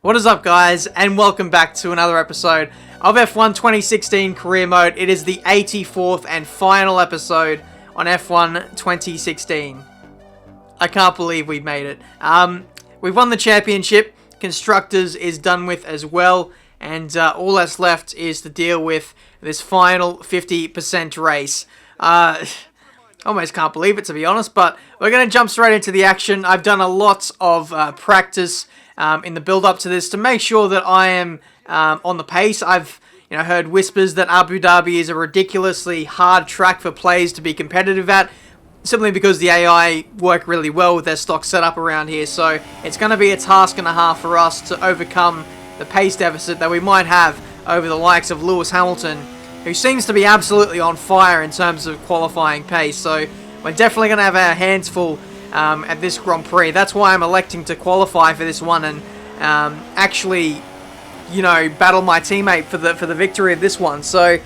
What is up, guys, and welcome back to another episode of F1 2016 Career Mode. It is the 84th and final episode on F1 2016. I can't believe we've made it. We've won the championship. Constructors is done with as well, and all that's left is to deal with this final 50% race. Almost can't believe it, to be honest, but we're going to jump straight into the action. I've done a lot of practice in the build-up to this to make sure that I am on the pace. I've heard whispers that Abu Dhabi is a ridiculously hard track for players to be competitive at, simply because the AI work really well with their stock setup around here. So it's going to be a task and a half for us to overcome the pace deficit that we might have over the likes of Lewis Hamilton, who seems to be absolutely on fire in terms of qualifying pace. So we're definitely going to have our hands full at this Grand Prix. That's why I'm electing to qualify for this one and actually, battle my teammate for the victory of this one. So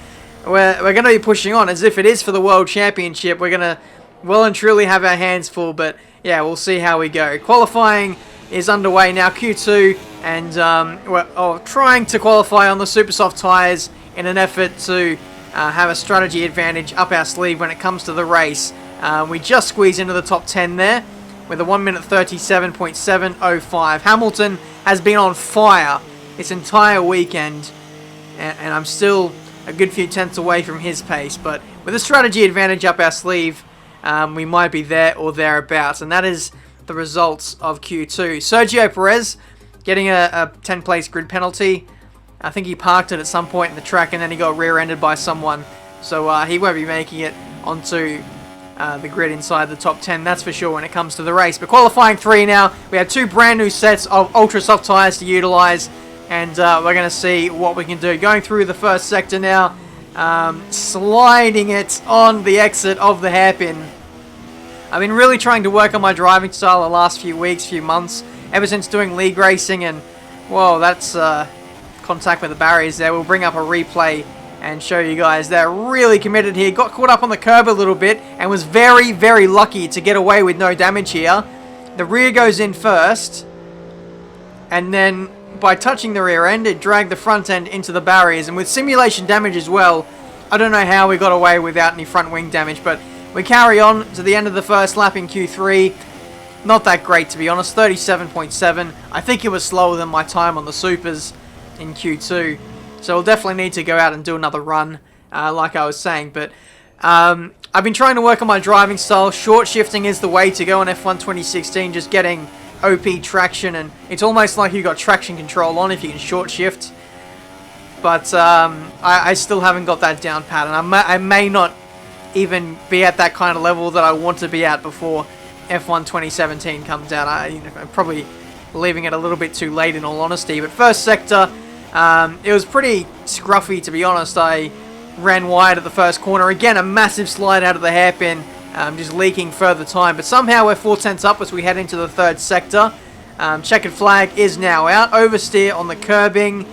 we're going to be pushing on as if it is for the World Championship. We're going to well and truly have our hands full, but yeah, we'll see how we go. Qualifying is underway now, Q2, and we're trying to qualify on the super soft tyres in an effort to have a strategy advantage up our sleeve when it comes to the race. We just squeezed into the top 10 there with a 1 minute 37.705. Hamilton has been on fire this entire weekend, and I'm still a good few tenths away from his pace, but with a strategy advantage up our sleeve, we might be there or thereabouts, and that is the results of Q2. Sergio Perez getting a 10 place grid penalty. I think he parked it at some point in the track and then he got rear-ended by someone. So he won't be making it onto the grid inside the top 10, that's for sure, when it comes to the race. But qualifying 3 now, we have 2 brand new sets of ultra soft tyres to utilise, and we're going to see what we can do. Going through the first sector now, sliding it on the exit of the hairpin. I've been really trying to work on my driving style the last few weeks, few months, ever since doing league racing, and whoa, that's contact with the barriers there. We'll bring up a replay and show you guys. They're really committed here. Got caught up on the curb a little bit and was very, very lucky to get away with no damage here. The rear goes in first, and then by touching the rear end, it dragged the front end into the barriers, and with simulation damage as well, I don't know how we got away without any front wing damage, but we carry on to the end of the first lap in Q3. Not that great, to be honest. 37.7. I think it was slower than my time on the supers in Q2. So we'll definitely need to go out and do another run, like I was saying. But I've been trying to work on my driving style. Short shifting is the way to go in F1 2016. Just getting OP traction, and it's almost like you've got traction control on if you can short shift. But I still haven't got that down pat, and I may not even be at that kind of level that I want to be at before F1 2017 comes out. I'm probably leaving it a little bit too late, in all honesty. But first sector, it was pretty scruffy, to be honest. I ran wide at the first corner. Again, a massive slide out of the hairpin, just leaking further time. But somehow we're 4 tenths up as we head into the third sector. Checkered flag is now out. Oversteer on the curbing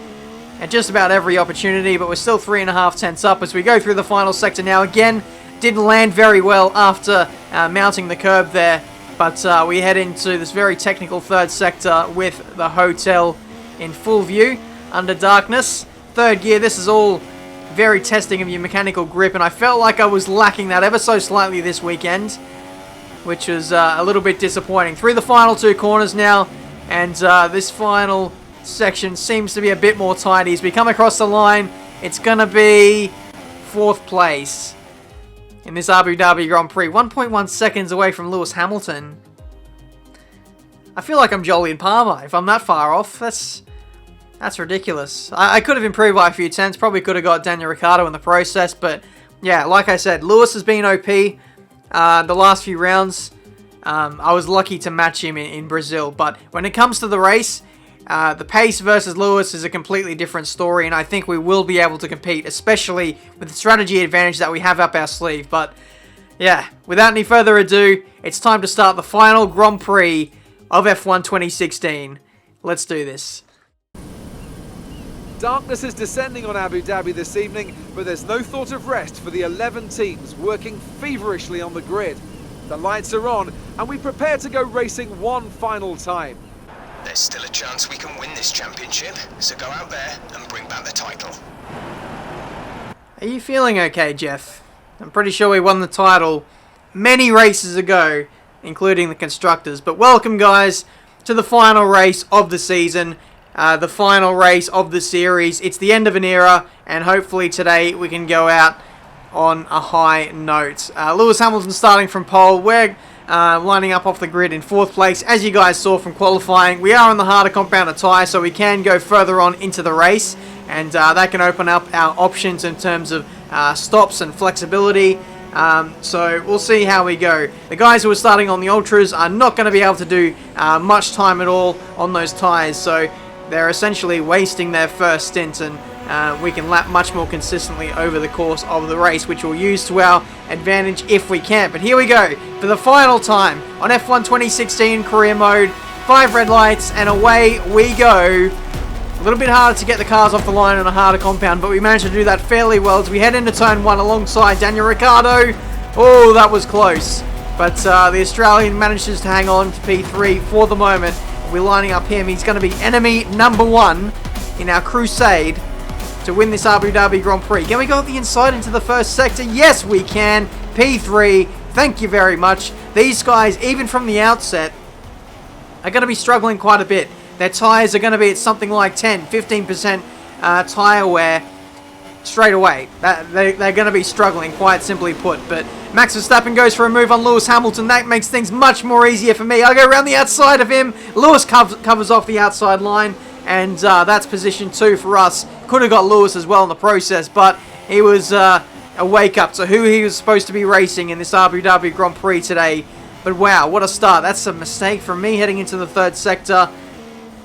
at just about every opportunity, but we're still 3.5 tenths up as we go through the final sector now. Again, didn't land very well after mounting the curb there, but we head into this very technical third sector with the hotel in full view under darkness. Third gear, this is all very testing of your mechanical grip, and I felt like I was lacking that ever so slightly this weekend, which was a little bit disappointing. Through the final 2 corners now, and this final section seems to be a bit more tidy. As we come across the line, it's going to be 4th place in this Abu Dhabi Grand Prix. 1.1 seconds away from Lewis Hamilton. I feel like I'm Jolyon Palmer if I'm that far off. That's ridiculous. I could have improved by a few tenths. Probably could have got Daniel Ricciardo in the process. But yeah, like I said, Lewis has been OP the last few rounds. I was lucky to match him in Brazil. But when it comes to the race, the pace versus Lewis is a completely different story, and I think we will be able to compete, especially with the strategy advantage that we have up our sleeve. But yeah, without any further ado, it's time to start the final Grand Prix of F1 2016. Let's do this. Darkness is descending on Abu Dhabi this evening, but there's no thought of rest for the 11 teams working feverishly on the grid. The lights are on, and we prepare to go racing one final time. There's still a chance we can win this championship, so go out there and bring back the title. Are you feeling okay, Jeff? I'm pretty sure we won the title many races ago, including the Constructors. But welcome, guys, to the final race of the season, the final race of the series. It's the end of an era, and hopefully today we can go out on a high note. Lewis Hamilton starting from pole. We're lining up off the grid in 4th place. As you guys saw from qualifying, we are on the harder compound tyre, so we can go further on into the race, and that can open up our options in terms of stops and flexibility. So we'll see how we go. The guys who are starting on the Ultras are not going to be able to do much time at all on those tyres, so they're essentially wasting their first stint, and we can lap much more consistently over the course of the race, which we'll use to our advantage if we can. But here we go for the final time on F1 2016 career mode. 5 red lights and away we go. A little bit harder to get the cars off the line on a harder compound, but we managed to do that fairly well as we head into turn 1 alongside Daniel Ricciardo. Oh, that was close, but the Australian manages to hang on to P3 for the moment. We're lining up him. He's going to be enemy number 1 in our crusade to win this Abu Dhabi Grand Prix. Can we go up the inside into the first sector? Yes, we can. P3, thank you very much. These guys, even from the outset, are going to be struggling quite a bit. Their tyres are going to be at something like 10-15% tyre wear straight away. They're going to be struggling, quite simply put. But Max Verstappen goes for a move on Lewis Hamilton. That makes things much more easier for me. I go around the outside of him. Lewis covers off the outside line. And that's position 2 for us. Could have got Lewis as well in the process, but he was a wake-up to who he was supposed to be racing in this Abu Dhabi Grand Prix today. But wow, what a start. That's a mistake from me heading into the 3rd sector.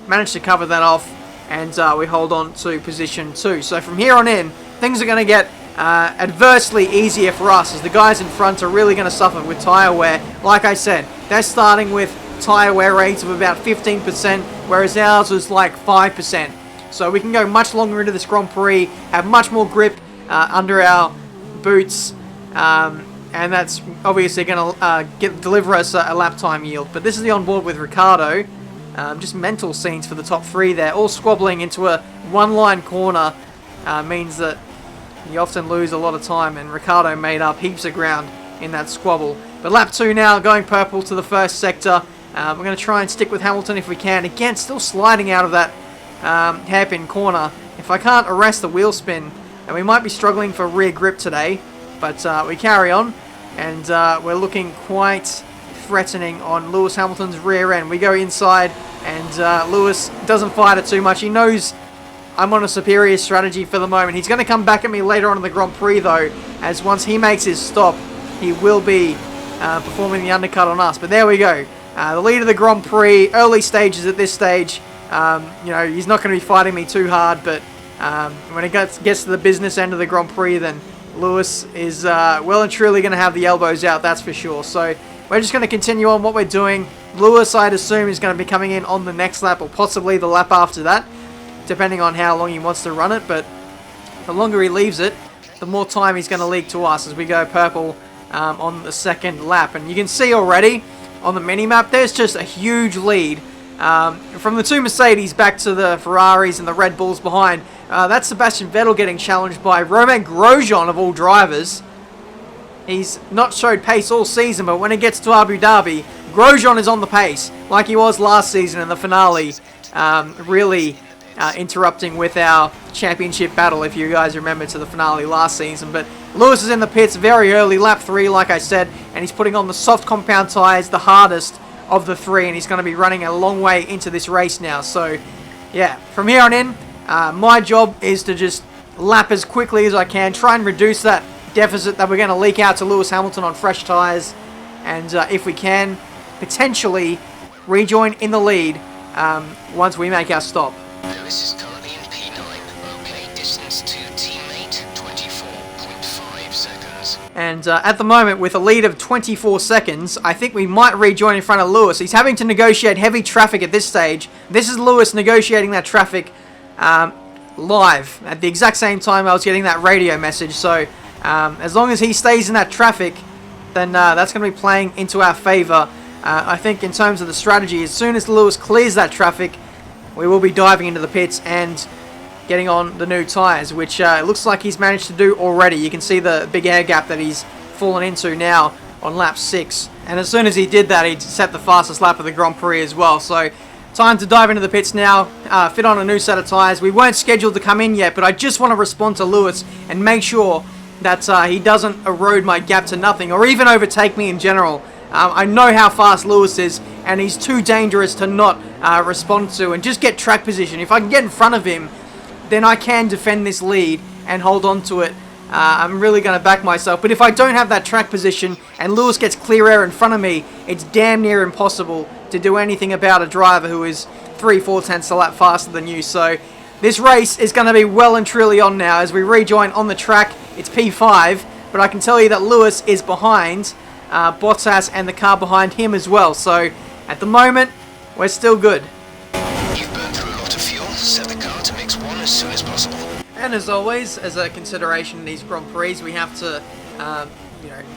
Managed to cover that off, and we hold on to position 2. So from here on in, things are going to get adversely easier for us, as the guys in front are really going to suffer with tyre wear. Like I said, they're starting with tyre wear rates of about 15%, whereas ours was like 5%. So we can go much longer into this Grand Prix, have much more grip under our boots, and that's obviously going to deliver us a lap time yield. But this is the onboard with Ricciardo. Just mental scenes for the top 3 there, all squabbling into a one-line corner. Means that you often lose a lot of time, and Ricciardo made up heaps of ground in that squabble. But lap 2 now, going purple to the 1st sector. We're going to try and stick with Hamilton if we can. Again, still sliding out of that hairpin corner. If I can't arrest the wheel spin, and we might be struggling for rear grip today, but we carry on, and we're looking quite threatening on Lewis Hamilton's rear end. We go inside, and Lewis doesn't fight it too much. He knows I'm on a superior strategy for the moment. He's going to come back at me later on in the Grand Prix, though, as once he makes his stop, he will be performing the undercut on us. But there we go. The lead of the Grand Prix, early stages at this stage. He's not going to be fighting me too hard, but when it gets to the business end of the Grand Prix, then Lewis is well and truly going to have the elbows out, that's for sure. So we're just going to continue on what we're doing. Lewis, I'd assume, is going to be coming in on the next lap, or possibly the lap after that, depending on how long he wants to run it. But the longer he leaves it, the more time he's going to leak to us as we go purple on the 2nd lap. And you can see already on the mini-map, there's just a huge lead from the 2 Mercedes back to the Ferraris and the Red Bulls behind. That's Sebastian Vettel getting challenged by Romain Grosjean, of all drivers. He's not showed pace all season, but when it gets to Abu Dhabi, Grosjean is on the pace, like he was last season in the finale, really interrupting with our championship battle, if you guys remember, to the finale last season. But Lewis is in the pits very early, lap 3, like I said, and he's putting on the soft compound tyres, the hardest of the 3, and he's going to be running a long way into this race now. So, yeah, from here on in, my job is to just lap as quickly as I can, try and reduce that deficit that we're going to leak out to Lewis Hamilton on fresh tyres, and if we can, potentially rejoin in the lead once we make our stop. Lewis is currently in P9. Okay, distance to teammate 24.5 seconds. And at the moment, with a lead of 24 seconds, I think we might rejoin in front of Lewis. He's having to negotiate heavy traffic at this stage. This is Lewis negotiating that traffic live. At the exact same time I was getting that radio message. So as long as he stays in that traffic, then that's going to be playing into our favour I think in terms of the strategy, as soon as Lewis clears that traffic, we will be diving into the pits and getting on the new tyres, which it looks like he's managed to do already. You can see the big air gap that he's fallen into now on lap 6. And as soon as he did that, he set the fastest lap of the Grand Prix as well. So time to dive into the pits now, fit on a new set of tyres. We weren't scheduled to come in yet, but I just want to respond to Lewis and make sure that he doesn't erode my gap to nothing or even overtake me in general. I know how fast Lewis is, and he's too dangerous to not respond to and just get track position. If I can get in front of him, then I can defend this lead and hold on to it. I'm really going to back myself. But if I don't have that track position and Lewis gets clear air in front of me, it's damn near impossible to do anything about a driver who is 3-4 tenths a lap faster than you. So this race is going to be well and truly on now as we rejoin on the track. It's P5, but I can tell you that Lewis is behind Bottas and the car behind him as well. So at the moment, we're still good. You've burned through a lot of fuel. Set the car to mix 1 as soon as possible. And as always, as a consideration in these Grand Prix, we have to,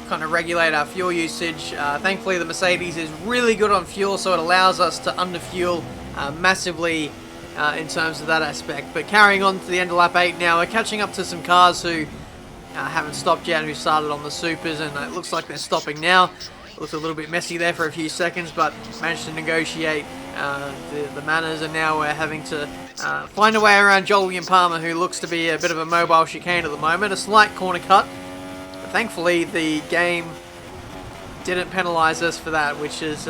kind of regulate our fuel usage. Thankfully, the Mercedes is really good on fuel, so it allows us to underfuel massively in terms of that aspect. But carrying on to the end of lap 8 now, we're catching up to some cars who haven't stopped yet, who started on the supers, and it looks like they're stopping now. It looked a little bit messy there for a few seconds, but managed to negotiate the manners, and now we're having to find a way around Daly and Palmer, who looks to be a bit of a mobile chicane at the moment. A slight corner cut, but thankfully the game didn't penalise us for that, which is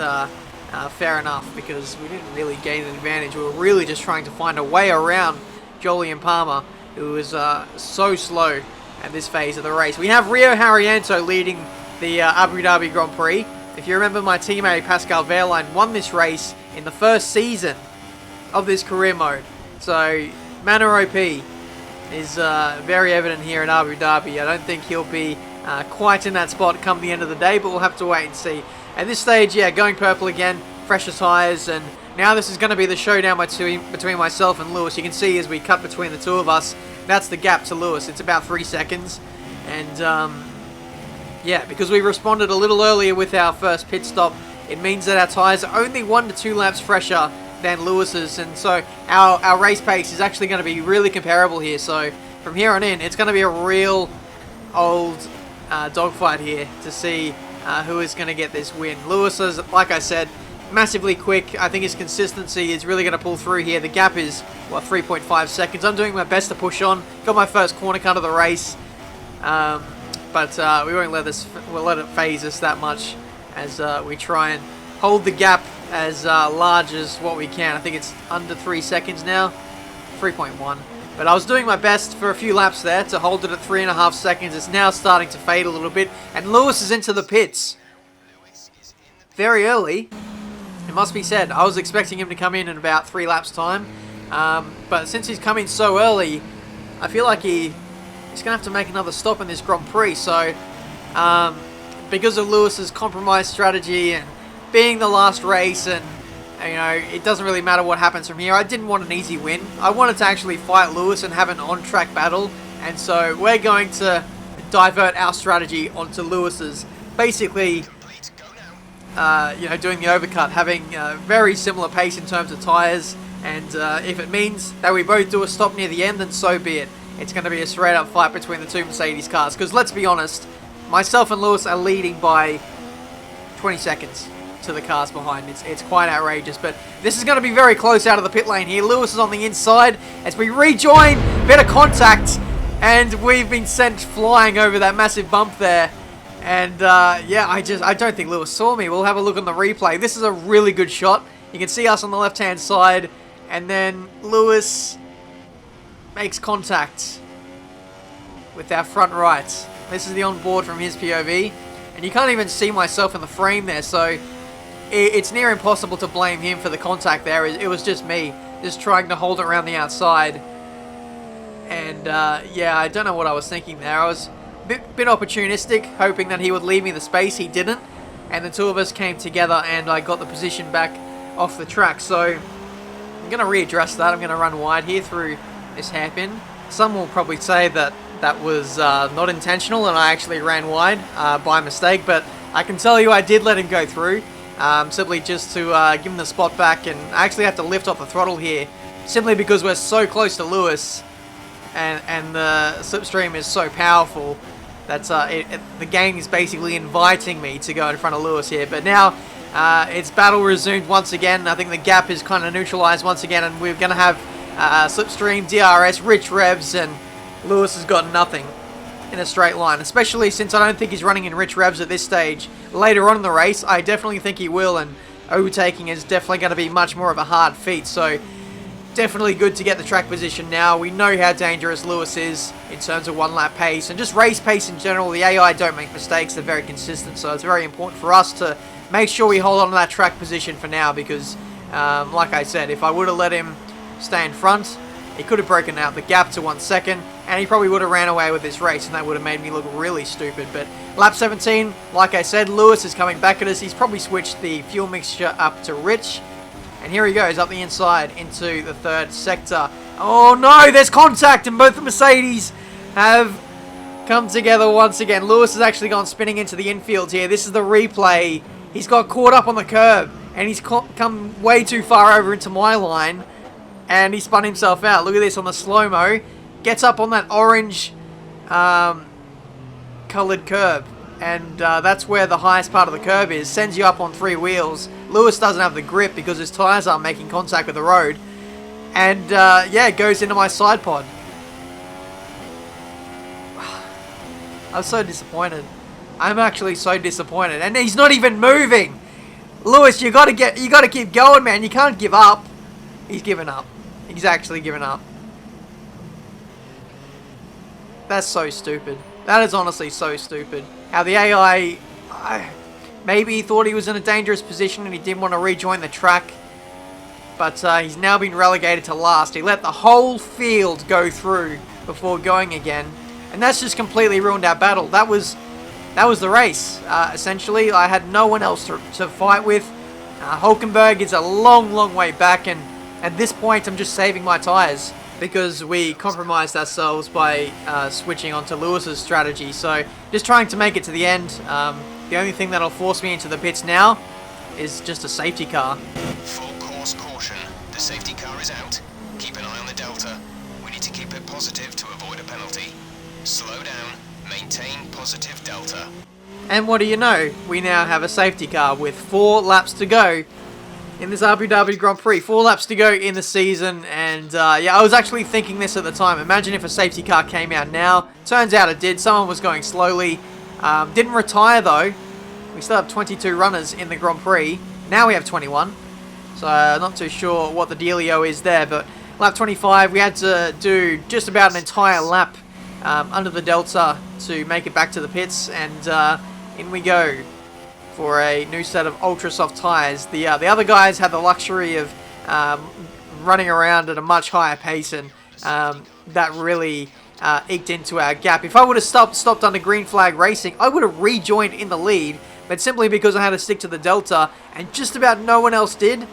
fair enough, because we didn't really gain an advantage. We were really just trying to find a way around Daly and Palmer, who was so slow at this phase of the race. We have Rio Haryanto leading the Abu Dhabi Grand Prix. If you remember, my teammate Pascal Wehrlein won this race in the first season of this career mode. So Mana OP is very evident here in Abu Dhabi. I don't think he'll be quite in that spot come the end of the day, but we'll have to wait and see. At this stage, yeah, going purple again, fresher tyres, and now this is going to be the showdown between myself and Lewis. You can see as we cut between the two of us, that's the gap to Lewis. It's about 3 seconds, and yeah, because we responded a little earlier with our first pit stop, it means that our tyres are only 1 to 2 laps fresher than Lewis's, and so our race pace is actually going to be really comparable here. So from here on in, it's going to be a real old dogfight here to see who is going to get this win. Lewis is, like I said, massively quick. I think his consistency is really going to pull through here. The gap is, what, 3.5 seconds. I'm doing my best to push on. Got my first corner cut of the race. But we won't we'll let it phase us that much as we try and hold the gap as large as what we can. I think it's under 3 seconds now, 3.1. But I was doing my best for a few laps there to hold it at 3.5 seconds. It's now starting to fade a little bit, and Lewis is into the pits very early. It must be said, I was expecting him to come in about 3 laps time, but since he's come in so early, I feel like he's going to have to make another stop in this Grand Prix. So because of Lewis's compromised strategy and being the last race, and it doesn't really matter what happens from here, I didn't want an easy win. I wanted to actually fight Lewis and have an on-track battle, and so we're going to divert our strategy onto Lewis's. Basically, doing the overcut, having a very similar pace in terms of tyres, and if it means that we both do a stop near the end, then so be it. It's going to be a straight-up fight between the two Mercedes cars, because let's be honest, myself and Lewis are leading by 20 seconds to the cars behind. It's quite outrageous, but this is going to be very close out of the pit lane here. Lewis is on the inside as we rejoin, bit of contact, and we've been sent flying over that massive bump there. And yeah, I don't think Lewis saw me. We'll have a look on the replay. This is a really good shot. You can see us on the left-hand side, and then Lewis makes contact with our front right. This is the onboard from his POV, and you can't even see myself in the frame there, so it's near impossible to blame him for the contact there. It was just me, just trying to hold it around the outside. And yeah, I don't know what I was thinking there. I was a bit opportunistic, hoping that he would leave me the space. He didn't, and the two of us came together, and I got the position back off the track. So I'm going to readdress that. I'm going to run wide here through this hairpin. Some will probably say that that was not intentional and I actually ran wide by mistake, but I can tell you I did let him go through. simply just to give him the spot back. And I actually have to lift off the throttle here, simply because we're so close to Lewis, and the slipstream is so powerful that the game is basically inviting me to go in front of Lewis here. But now it's battle resumed once again. I think the gap is kind of neutralized once again, and we're going to have slipstream, DRS, rich revs, and Lewis has got nothing in a straight line, especially since I don't think he's running in rich revs at this stage. Later on in the race, I definitely think he will, and overtaking is definitely going to be much more of a hard feat. So definitely good to get the track position now. We know how dangerous Lewis is in terms of one lap pace and just race pace in general. The AI don't make mistakes, they're very consistent, so it's very important for us to make sure we hold on to that track position for now, because like I said, if I would have let him stay in front, he could have broken out the gap to 1 second, and he probably would have ran away with this race, and that would have made me look really stupid. But lap 17, like I said, Lewis is coming back at us. He's probably switched the fuel mixture up to rich, and here he goes up the inside into the third sector. Oh no, there's contact, and both the Mercedes have come together once again. Lewis has actually gone spinning into the infield here. This is the replay. He's got caught up on the curb, and he's come way too far over into my line, and he spun himself out. Look at this on the slow-mo. Gets up on that orange coloured curb, and that's where the highest part of the curb is. Sends you up on 3 wheels. Lewis doesn't have the grip because his tyres aren't making contact with the road, and yeah, it goes into my side pod. I'm so disappointed. I'm actually so disappointed, and he's not even moving. Lewis, you gotta keep going, man. You can't give up. He's given up. He's actually given up. That's so stupid. That is honestly so stupid. How the AI, maybe he thought he was in a dangerous position and he didn't want to rejoin the track, but he's now been relegated to last. He let the whole field go through before going again, and that's just completely ruined our battle. That was the race. Essentially, I had no one else to fight with. Hulkenberg is a long way back, and at this point I'm just saving my tyres, because we compromised ourselves by switching onto Lewis's strategy. So just trying to make it to the end. The only thing that'll force me into the pits now is just a safety car. Full course caution. The safety car is out. Keep an eye on the delta. We need to keep it positive to avoid a penalty. Slow down. Maintain positive delta. And what do you know? We now have a safety car with 4 laps to go in this Abu Dhabi Grand Prix. 4 laps to go in the season, and yeah, I was actually thinking this at the time. Imagine if a safety car came out now. Turns out it did. Someone was going slowly. Didn't retire though. We still have 22 runners in the Grand Prix. Now we have 21. So not too sure what the dealio is there, but lap 25, we had to do just about an entire lap under the delta to make it back to the pits, and in we go for a new set of ultra soft tyres. The other guys had the luxury of running around at a much higher pace, and that really eked into our gap. If I would have stopped under green flag racing, I would have rejoined in the lead, but simply because I had to stick to the delta and just about no one else did,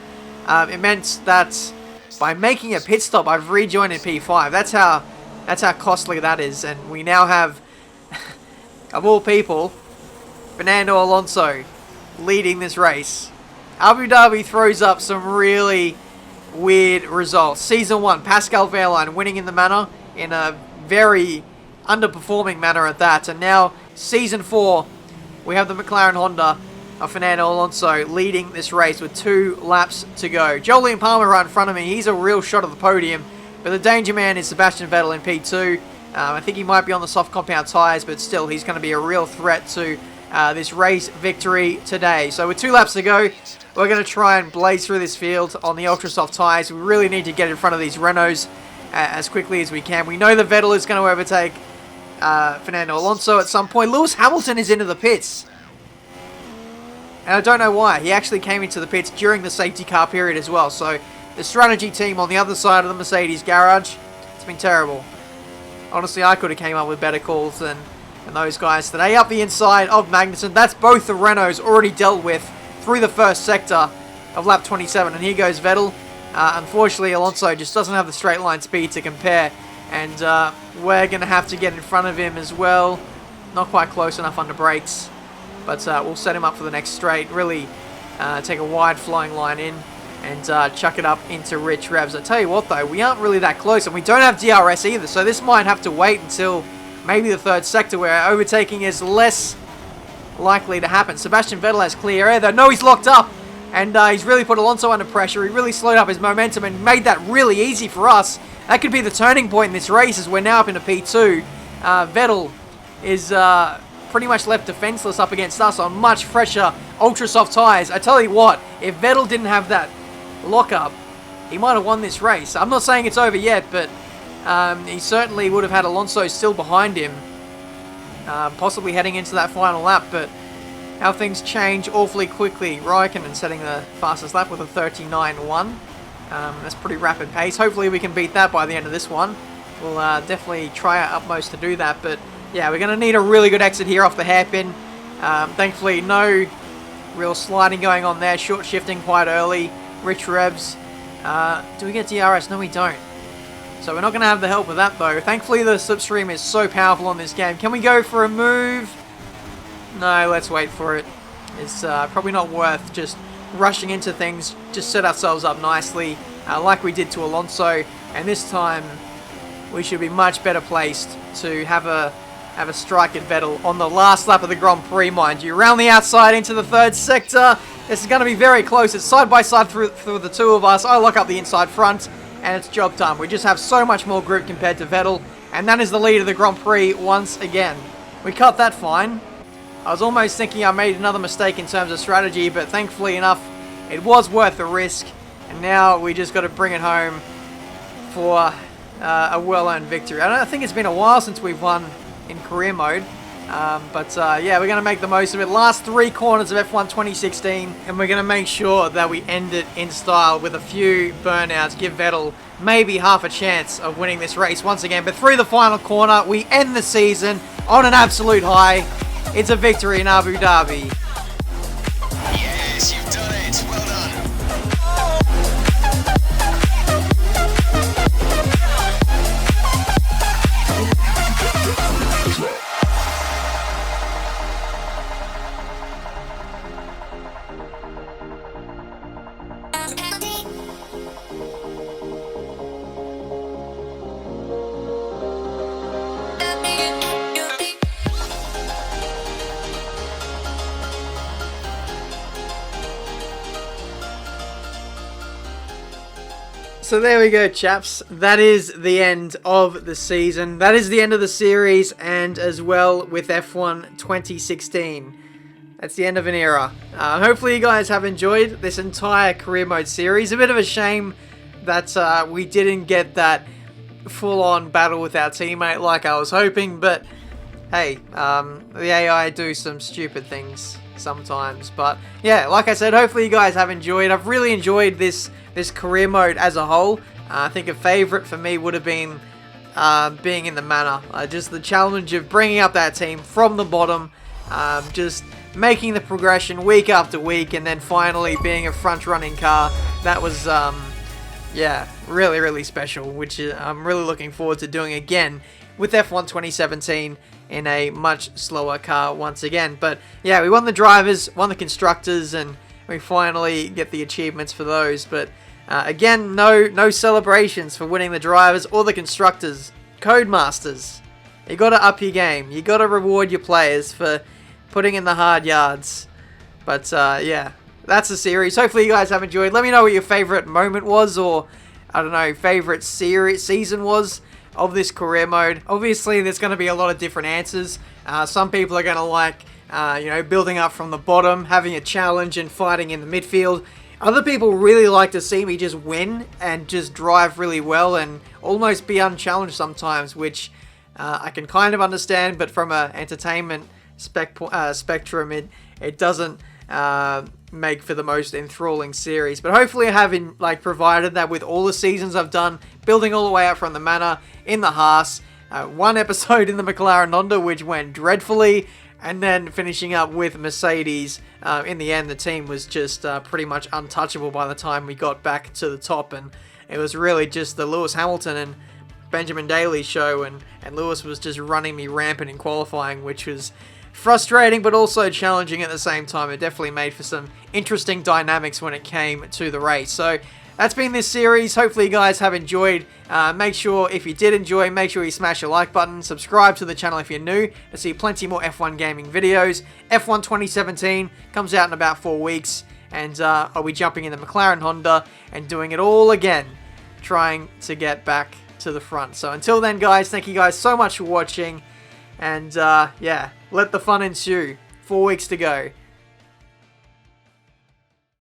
it meant that by making a pit stop, I've rejoined in P5. That's how costly that is, and we now have, of all people, Fernando Alonso leading this race. Abu Dhabi throws up some really weird results. Season 1, Pascal Wehrlein winning in the manner, in a very underperforming manner at that. And now, Season 4, we have the McLaren Honda of Fernando Alonso leading this race with 2 laps to go. Jolyon Palmer right in front of me. He's a real shot at the podium. But the danger man is Sebastian Vettel in P2. I think he might be on the soft compound tyres, but still, he's going to be a real threat to this race victory today. So with 2 laps to go, we're going to try and blaze through this field on the ultra soft tyres. We really need to get in front of these Renaults as quickly as we can. We know that Vettel is going to overtake Fernando Alonso at some point. Lewis Hamilton is into the pits, and I don't know why. He actually came into the pits during the safety car period as well. So the strategy team on the other side of the Mercedes garage, it's been terrible. Honestly, I could have came up with better calls than those guys today. Up the inside of Magnussen. That's both the Renaults already dealt with through the first sector of lap 27. And here goes Vettel. Unfortunately, Alonso just doesn't have the straight line speed to compare. And we're going to have to get in front of him as well. Not quite close enough under brakes. But we'll set him up for the next straight. Really take a wide flowing line in, and chuck it up into Rich Revs. I tell you what though, we aren't really that close, and we don't have DRS either, so this might have to wait until maybe the third sector where overtaking is less likely to happen. Sebastian Vettel has clear air though. No, he's locked up, and he's really put Alonso under pressure. He really slowed up his momentum and made that really easy for us. That could be the turning point in this race, as we're now up into P2. Vettel is pretty much left defenseless up against us on much fresher, ultra soft tyres. I tell you what, if Vettel didn't have that lockup, he might have won this race. I'm not saying it's over yet, but he certainly would have had Alonso still behind him, possibly heading into that final lap. But how things change awfully quickly. Raikkonen setting the fastest lap with a 39.1. That's pretty rapid pace. Hopefully we can beat that by the end of this one. We'll definitely try our utmost to do that. But yeah, we're going to need a really good exit here off the hairpin. Thankfully, no real sliding going on there. Short shifting quite early. Rich Revs. Do we get DRS? No, we don't. So we're not going to have the help of that, though. Thankfully, the slipstream is so powerful on this game. Can we go for a move? No, let's wait for it. It's probably not worth just rushing into things. Just set ourselves up nicely, like we did to Alonso. And this time, we should be much better placed to have a strike at Vettel on the last lap of the Grand Prix, mind you. Around the outside into the third sector. This is going to be very close. It's side by side through the two of us. I lock up the inside front, and it's job done. We just have so much more grip compared to Vettel, and that is the lead of the Grand Prix once again. We cut that fine. I was almost thinking I made another mistake in terms of strategy, but thankfully enough, it was worth the risk, and now we just got to bring it home for a well-earned victory. I think it's been a while since we've won in career mode, but yeah, we're going to make the most of it. Last 3 corners of F1 2016, and we're going to make sure that we end it in style with a few burnouts, give Vettel maybe half a chance of winning this race once again. But through the final corner, we end the season on an absolute high. It's a victory in Abu Dhabi. Yes, you've done it. Well done. So there we go, chaps. That is the end of the season. That is the end of the series, and as well with F1 2016. That's the end of an era. Hopefully you guys have enjoyed this entire career mode series. A bit of a shame that we didn't get that full-on battle with our teammate like I was hoping, but hey, the AI do some stupid things sometimes. But yeah, like I said, hopefully you guys have enjoyed. I've really enjoyed this career mode as a whole. I think a favourite for me would have been being in the manor. Just the challenge of bringing up that team from the bottom, just making the progression week after week, and then finally being a front-running car. That was, yeah, really, really special, which I'm really looking forward to doing again with F1 2017 in a much slower car once again. But yeah, we won the drivers, won the constructors, and we finally get the achievements for those. But again, no celebrations for winning the drivers or the constructors. Codemasters, you got to up your game. You got to reward your players for putting in the hard yards. But yeah, that's the series. Hopefully you guys have enjoyed. Let me know what your favorite moment was, or I don't know, favorite season was of this career mode. Obviously, there's going to be a lot of different answers. Some people are going to like, you know, building up from the bottom, having a challenge and fighting in the midfield. Other people really like to see me just win and just drive really well and almost be unchallenged sometimes, which I can kind of understand, but from an entertainment spectrum, it doesn't make for the most enthralling series. But hopefully I have provided that with all the seasons I've done, building all the way up from the manor in the Haas, one episode in the McLaren Honda which went dreadfully, and then finishing up with Mercedes. In the end, the team was just pretty much untouchable by the time we got back to the top, and it was really just the Lewis Hamilton and Benjamin Daly show, and Lewis was just running me rampant in qualifying, which was frustrating but also challenging at the same time. It definitely made for some interesting dynamics when it came to the race. So that's been this series. Hopefully you guys have enjoyed. Make sure, if you did enjoy, make sure you smash the like button. Subscribe to the channel if you're new to see plenty more F1 gaming videos. F1 2017 comes out in about 4 weeks. And I'll be jumping in the McLaren Honda and doing it all again. Trying to get back to the front. So until then, guys, thank you guys so much for watching. And yeah, let the fun ensue. 4 weeks to go.